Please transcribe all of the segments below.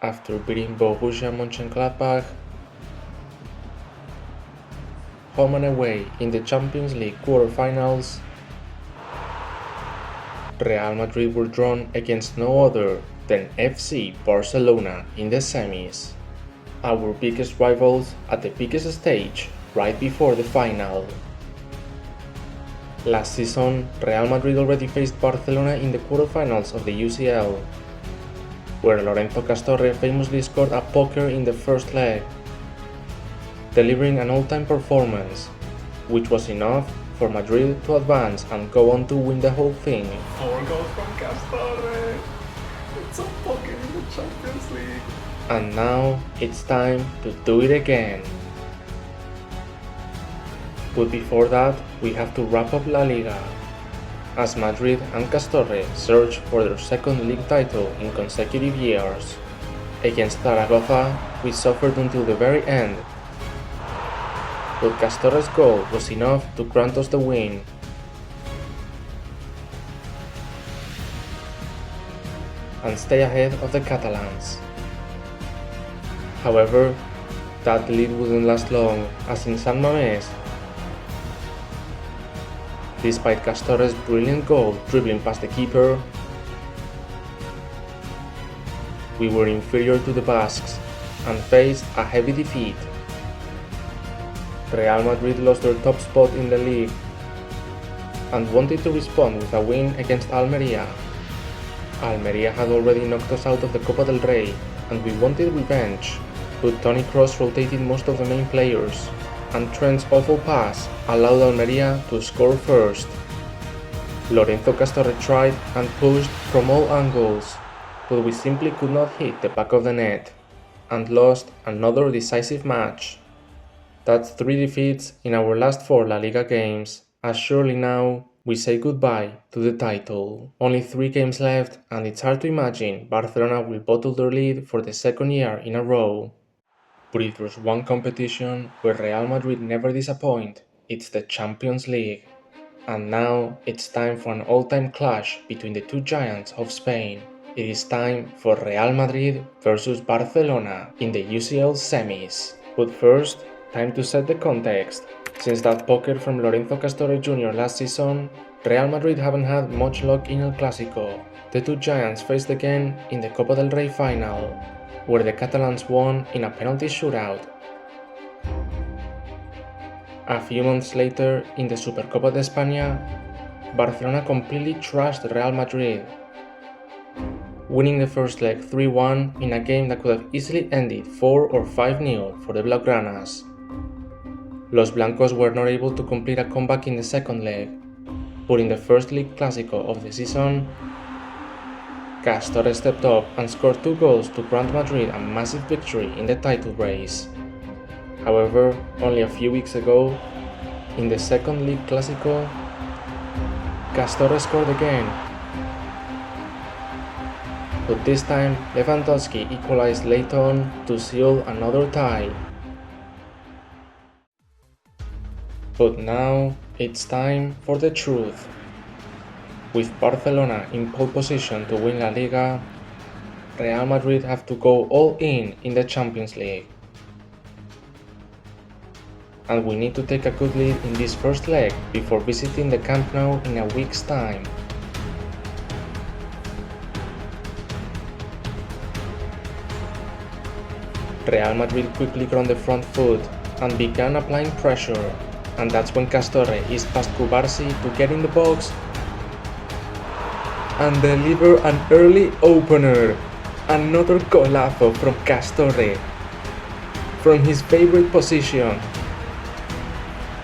after beating Borussia Mönchengladbach home and away in the Champions League quarterfinals, Real Madrid were drawn against no other than FC Barcelona in the semis, our biggest rivals at the biggest stage right before the final. Last season, Real Madrid already faced Barcelona in the quarterfinals of the UCL, where Lorenzo Castorre famously scored a poker in the first leg, delivering an all-time performance, which was enough for Madrid to advance and go on to win the whole thing. 4 goals from Castorre! It's a poker in the Champions League! And now it's time to do it again. But before that, we have to wrap up La Liga, as Madrid and Castorre search for their second league title in consecutive years. Against Zaragoza, we suffered until the very end, but Castorre's goal was enough to grant us the win. And stay ahead of the Catalans. However, that lead wouldn't last long, as in San Mamés, despite Castorre's brilliant goal dribbling past the keeper, we were inferior to the Basques and faced a heavy defeat. Real Madrid lost their top spot in the league and wanted to respond with a win against Almeria. Almeria had already knocked us out of the Copa del Rey and we wanted revenge, but Toni Kroos rotated most of the main players, and Trent's awful pass allowed Almeria to score first. Lorenzo Castorre tried and pushed from all angles, but we simply could not hit the back of the net, and lost another decisive match. That's 3 defeats in our last 4 La Liga games, as surely now we say goodbye to the title. Only 3 games left, and it's hard to imagine Barcelona will bottle their lead for the second year in a row. But if there's one competition where Real Madrid never disappoint, it's the Champions League. And now it's time for an all-time clash between the 2 giants of Spain. It is time for Real Madrid versus Barcelona in the UCL semis. But first, time to set the context. Since that poker from Lorenzo Castorre Jr. last season, Real Madrid haven't had much luck in El Clásico. The 2 giants faced again in the Copa del Rey final, where the Catalans won in a penalty shootout. A few months later, in the Supercopa de España, Barcelona completely trashed Real Madrid, winning the first leg 3-1 in a game that could have easily ended 4 or 5-0 for the Blaugranas. Los Blancos were not able to complete a comeback in the second leg, but in the first League Clásico of the season, Castorre stepped up and scored 2 goals to grant Madrid a massive victory in the title race. However, only a few weeks ago, in the second League Clásico, Castorre scored again. But this time, Lewandowski equalized late on to seal another tie. But now, it's time for the truth. With Barcelona in pole position to win La Liga, Real Madrid have to go all in the Champions League. And we need to take a good lead in this first leg before visiting the Camp Nou in a week's time. Real Madrid quickly got on the front foot and began applying pressure, and that's when Castorre is past Cubarsí to get in the box and deliver an early opener. Another golazo from Castorre from his favorite position,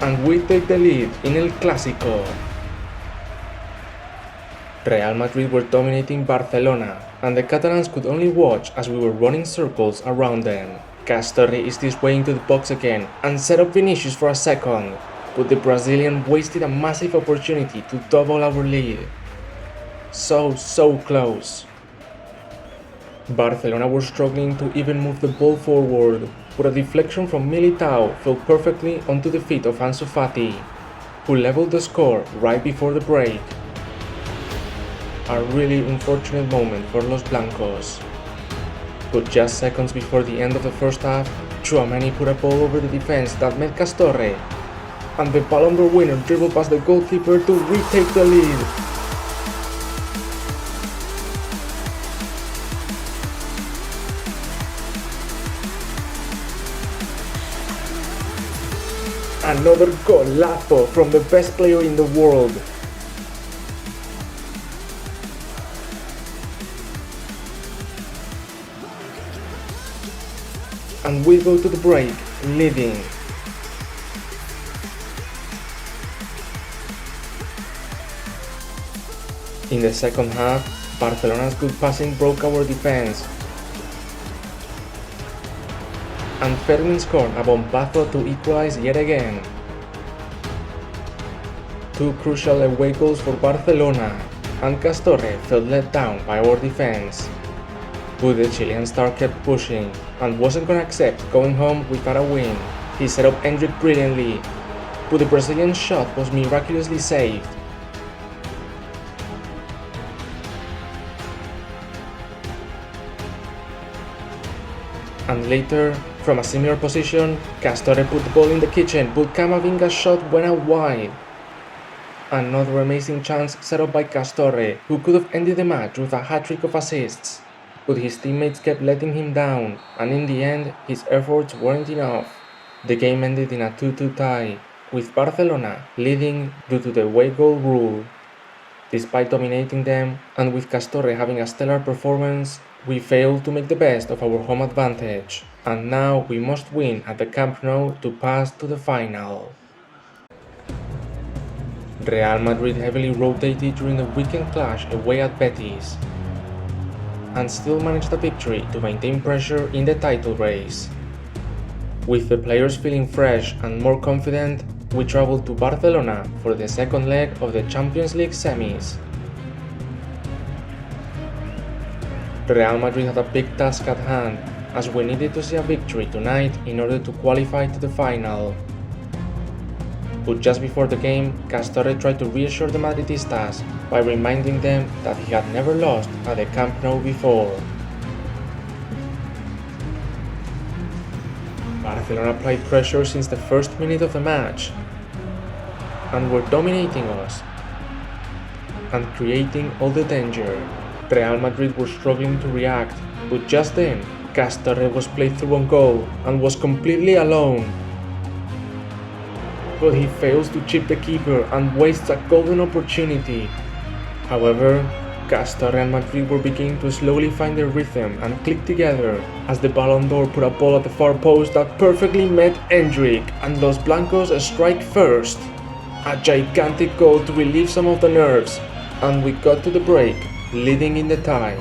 and we take the lead in El Clásico. Real Madrid were dominating Barcelona, and the Catalans could only watch as we were running circles around them. Castorre is this way into the box again and set up Vinicius for a second, but the Brazilian wasted a massive opportunity to double our lead. So close. Barcelona were struggling to even move the ball forward, but a deflection from Militao fell perfectly onto the feet of Ansu Fati, who leveled the score right before the break. A really unfortunate moment for Los Blancos. But just seconds before the end of the first half, Tchouaméni put a ball over the defense that met Castorre, and the Ballon d'Or winner dribbled past the goalkeeper to retake the lead. Another golazo from the best player in the world. And we go to the break, leading. In the second half, Barcelona's good passing broke our defense, and Fermin scored a bombazo to equalize yet again. Two crucial away goals for Barcelona, and Castorre felt let down by our defense. But the Chilean star kept pushing and wasn't gonna accept going home without a win. He set up Endrick brilliantly, but the Brazilian shot was miraculously saved. And later, from a similar position, Castorre put the ball in the kitchen, but Camavinga's shot went out wide. Another amazing chance set up by Castorre, who could have ended the match with a hat-trick of assists. But his teammates kept letting him down, and in the end, his efforts weren't enough. The game ended in a 2-2 tie, with Barcelona leading due to the away goal rule. Despite dominating them, and with Castorre having a stellar performance, we failed to make the best of our home advantage, and now we must win at the Camp Nou to pass to the final. Real Madrid heavily rotated during the weekend clash away at Betis, and still managed a victory to maintain pressure in the title race. With the players feeling fresh and more confident, we traveled to Barcelona for the second leg of the Champions League semis. Real Madrid had a big task at hand, as we needed to see a victory tonight in order to qualify to the final. But just before the game, Castorre tried to reassure the Madridistas by reminding them that he had never lost at the Camp Nou before. Barcelona applied pressure since the first minute of the match, and were dominating us and creating all the danger. Real Madrid were struggling to react, but just then, Castorre was played through on goal and was completely alone. But he fails to chip the keeper and wastes a golden opportunity. However, Castorre and Madrid were beginning to slowly find their rhythm and click together as the Ballon d'Or put a ball at the far post that perfectly met Endrick, and Los Blancos strike first. A gigantic goal to relieve some of the nerves, and we got to the break, leading in the tie.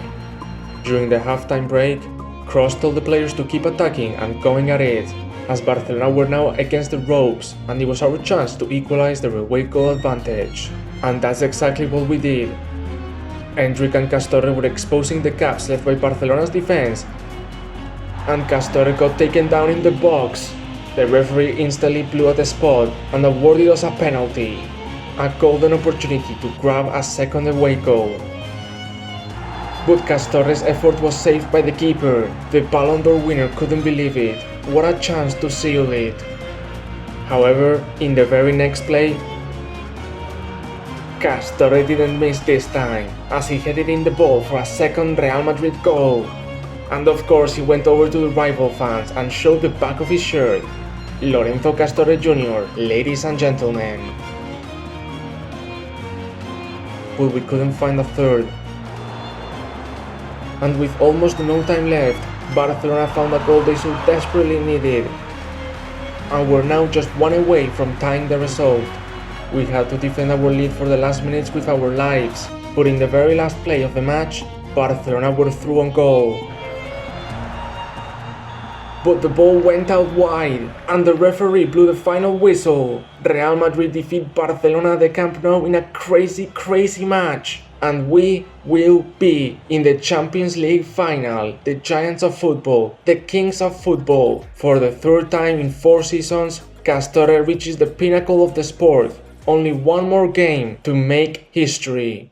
During the halftime break, Kroos told the players to keep attacking and going at it, as Barcelona were now against the ropes, and it was our chance to equalize the away goal advantage. And that's exactly what we did. Endrick and Castorre were exposing the gaps left by Barcelona's defense, and Castorre got taken down in the box. The referee instantly blew at the spot and awarded us a penalty, a golden opportunity to grab a second away goal. But Castorre's effort was saved by the keeper. The Ballon d'Or winner couldn't believe it. What a chance to seal it. However, in the very next play, Castorre didn't miss this time, as he headed in the ball for a second Real Madrid goal. And of course he went over to the rival fans and showed the back of his shirt. Lorenzo Castorre Jr, ladies and gentlemen. But we couldn't find a third. And with almost no time left, Barcelona found a goal they so desperately needed, and were now just one away from tying the result. We had to defend our lead for the last minutes with our lives, but in the very last play of the match, Barcelona were through on goal. But the ball went out wide, and the referee blew the final whistle. Real Madrid defeat Barcelona at the Camp Nou in a crazy match. And we will be in the Champions League final, the giants of football, the kings of football. For the third time in 4 seasons, Castorre reaches the pinnacle of the sport. Only one more game to make history.